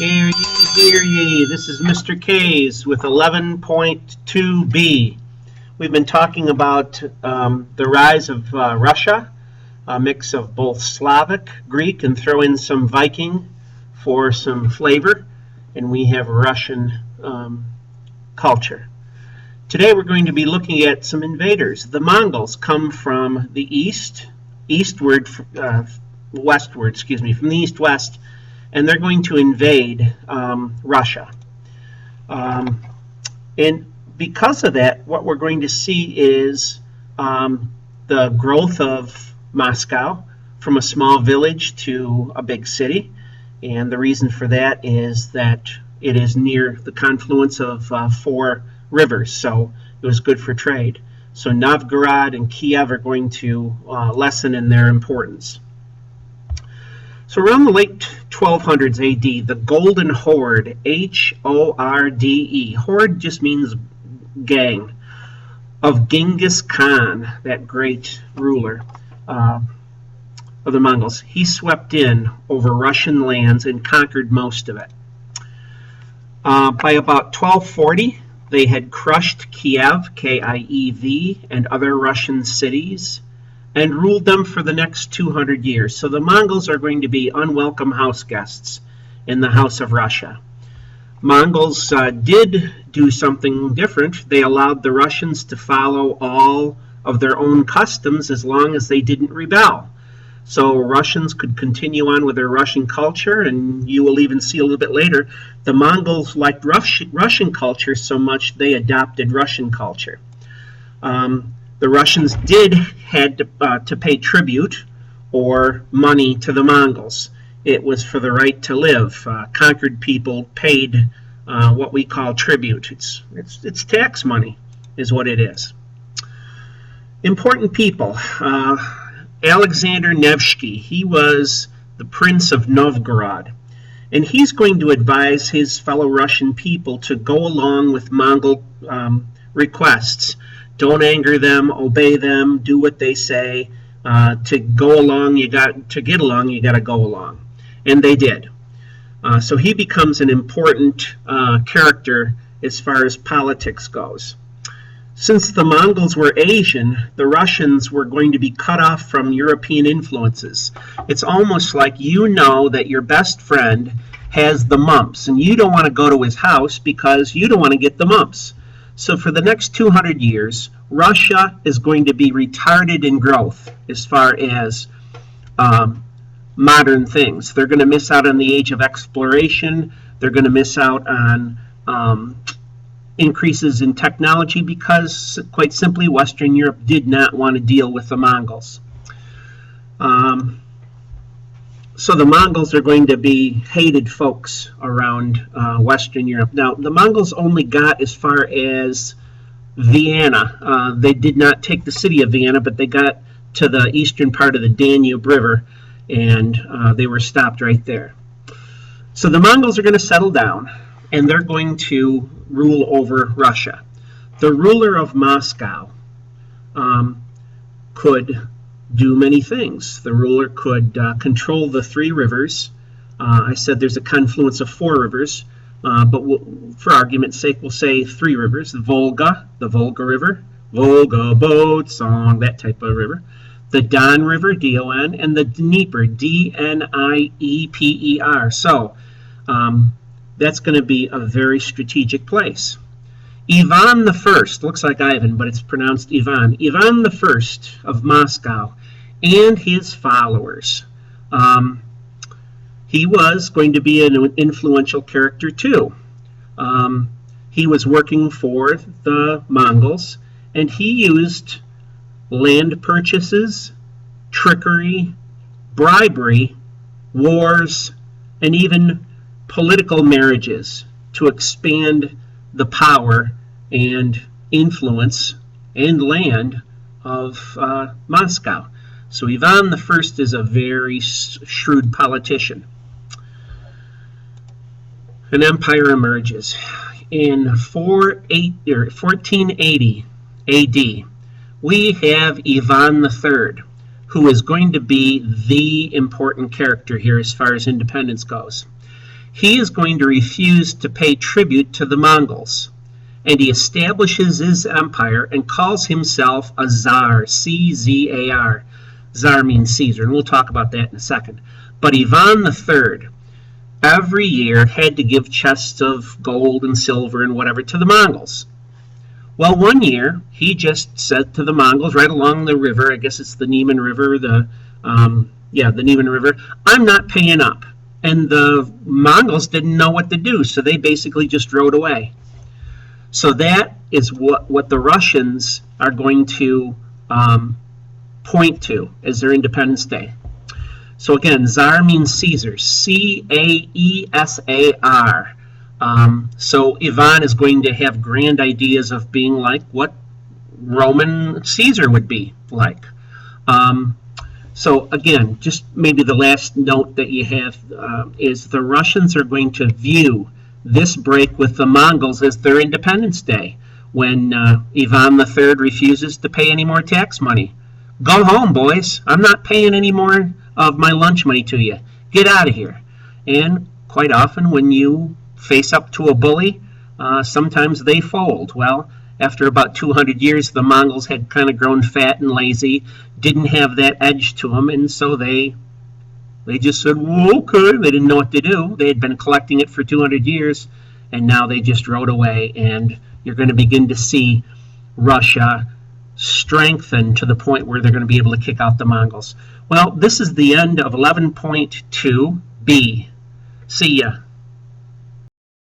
Hear ye, hear ye. This is Mr. K's with 11.2b. We've been talking about the rise of Russia, a mix of both Slavic, Greek, and throw in some Viking for some flavor, and we have Russian culture. Today we're going to be looking at some invaders. The Mongols come from the westward, from the east-west, and they're going to invade Russia. And because of that, what we're going to see is the growth of Moscow from a small village to a big city. And the reason for that is that it is near the confluence of 4 rivers, so it was good for trade. So Novgorod and Kiev are going to lessen in their importance. So around the late 1200s AD, the Golden Horde, H-O-R-D-E, horde just means gang, of Genghis Khan, that great ruler of the Mongols, he swept in over Russian lands and conquered most of it. By about 1240, they had crushed Kiev, K-I-E-V, and other Russian cities, and ruled them for the next 200 years. So the Mongols are going to be unwelcome house guests in the House of Russia. Mongols did do something different. They allowed the Russians to follow all of their own customs as long as they didn't rebel. So Russians could continue on with their Russian culture, and you will even see a little bit later, the Mongols liked Russian culture so much they adopted Russian culture. The Russians had to pay tribute or money to the Mongols. It was for the right to live. Conquered people paid what we call tribute. It's tax money is what it is. Important people. Alexander Nevsky, he was the Prince of Novgorod, and he's going to advise his fellow Russian people to go along with Mongol requests. Don't anger them, obey them, do what they say. To go along, to get along, you got to go along. And they did. So he becomes an important character as far as politics goes. Since the Mongols were Asian, the Russians were going to be cut off from European influences. It's almost like you know that your best friend has the mumps, and you don't want to go to his house because you don't want to get the mumps. So for the next 200 years, Russia is going to be retarded in growth as far as modern things. They're going to miss out on the age of exploration. They're going to miss out on increases in technology because, quite simply, Western Europe did not want to deal with the Mongols. So the Mongols are going to be hated folks around Western Europe. Now, the Mongols only got as far as Vienna. They did not take the city of Vienna, but they got to the eastern part of the Danube River, and they were stopped right there. So the Mongols are going to settle down, and they're going to rule over Russia. The ruler of Moscow could do many things. The ruler could control the 3 rivers. I said there's a confluence of 4 rivers, but for argument's sake, we'll say 3 rivers. The Volga River, Volga boat song, that type of river. The Don River, D-O-N, and the Dnieper, D-N-I-E-P-E-R. So that's going to be a very strategic place. Ivan the First, looks like Ivan, but it's pronounced Ivan. Ivan the First of Moscow and his followers. He was going to be an influential character too. He was working for the Mongols, and he used land purchases, trickery, bribery, wars, and even political marriages to expand the power and influence and land of Moscow. So Ivan the First is a very shrewd politician. An empire emerges. In 1480 AD, we have Ivan III, who is going to be the important character here as far as independence goes. he is going to refuse to pay tribute to the Mongols. And he establishes his empire and calls himself a Tsar, C-Z-A-R. Tsar means Caesar, and we'll talk about that in a second. But Ivan III, every year, had to give chests of gold and silver and whatever to the Mongols. Well, one year, he just said to the Mongols right along the river, I guess it's the Niemen River, the Niemen River, I'm not paying up. And the Mongols didn't know what to do, so they basically just rode away. So that is what the Russians are going to point to as their Independence Day. So again, Tsar means Caesar, C-A-E-S-A-R. So Ivan is going to have grand ideas of being like what Roman Caesar would be like. So again, just maybe the last note that you have is the Russians are going to view this break with the Mongols as their Independence Day when Ivan III refuses to pay any more tax money. Go home, boys. I'm not paying any more of my lunch money to you. Get out of here. And quite often when you face up to a bully, sometimes they fold. Well, after about 200 years, the Mongols had kind of grown fat and lazy, didn't have that edge to them, and so they just said, well, okay. They didn't know what to do. They had been collecting it for 200 years, and now they just rode away, and you're going to begin to see Russia strengthen to the point where they're going to be able to kick out the Mongols. Well, this is the end of 11.2b. See ya.